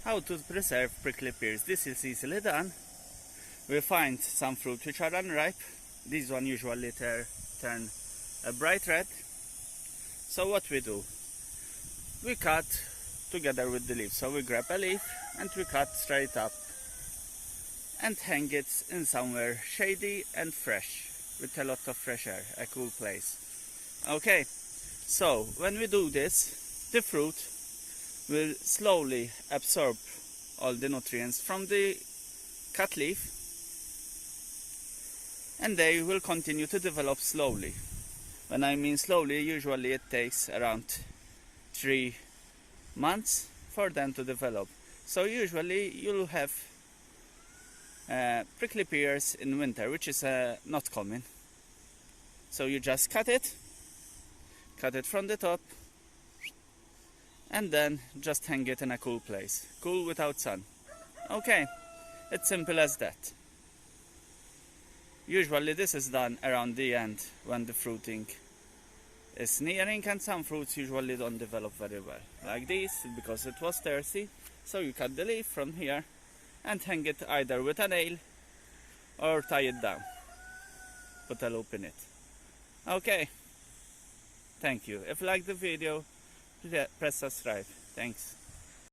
How to preserve prickly pears. This is easily done. We find some fruit which are unripe. These one usually turn a bright red. So what we do? We cut together with the leaf. So we grab a leaf and we cut straight up and hang it in somewhere shady and fresh, with a lot of fresh air, a cool place. Okay, so when we do this, the fruit will slowly absorb all the nutrients from the cut leaf, and they will continue to develop slowly. When I mean slowly, usually it takes around 3 months for them to develop. So usually you'll have prickly pears in winter, which is not common. So you just cut it from the top, and then just hang it in a cool place, cool without sun. Okay, it's simple as that. Usually this is done around the end when the fruiting is nearing, and some fruits usually don't develop very well, like this, because it was thirsty. So you cut the leaf from here and hang it either with a nail or tie it down, put a loop in it. Okay, thank you. If you like the video, press subscribe. Thanks.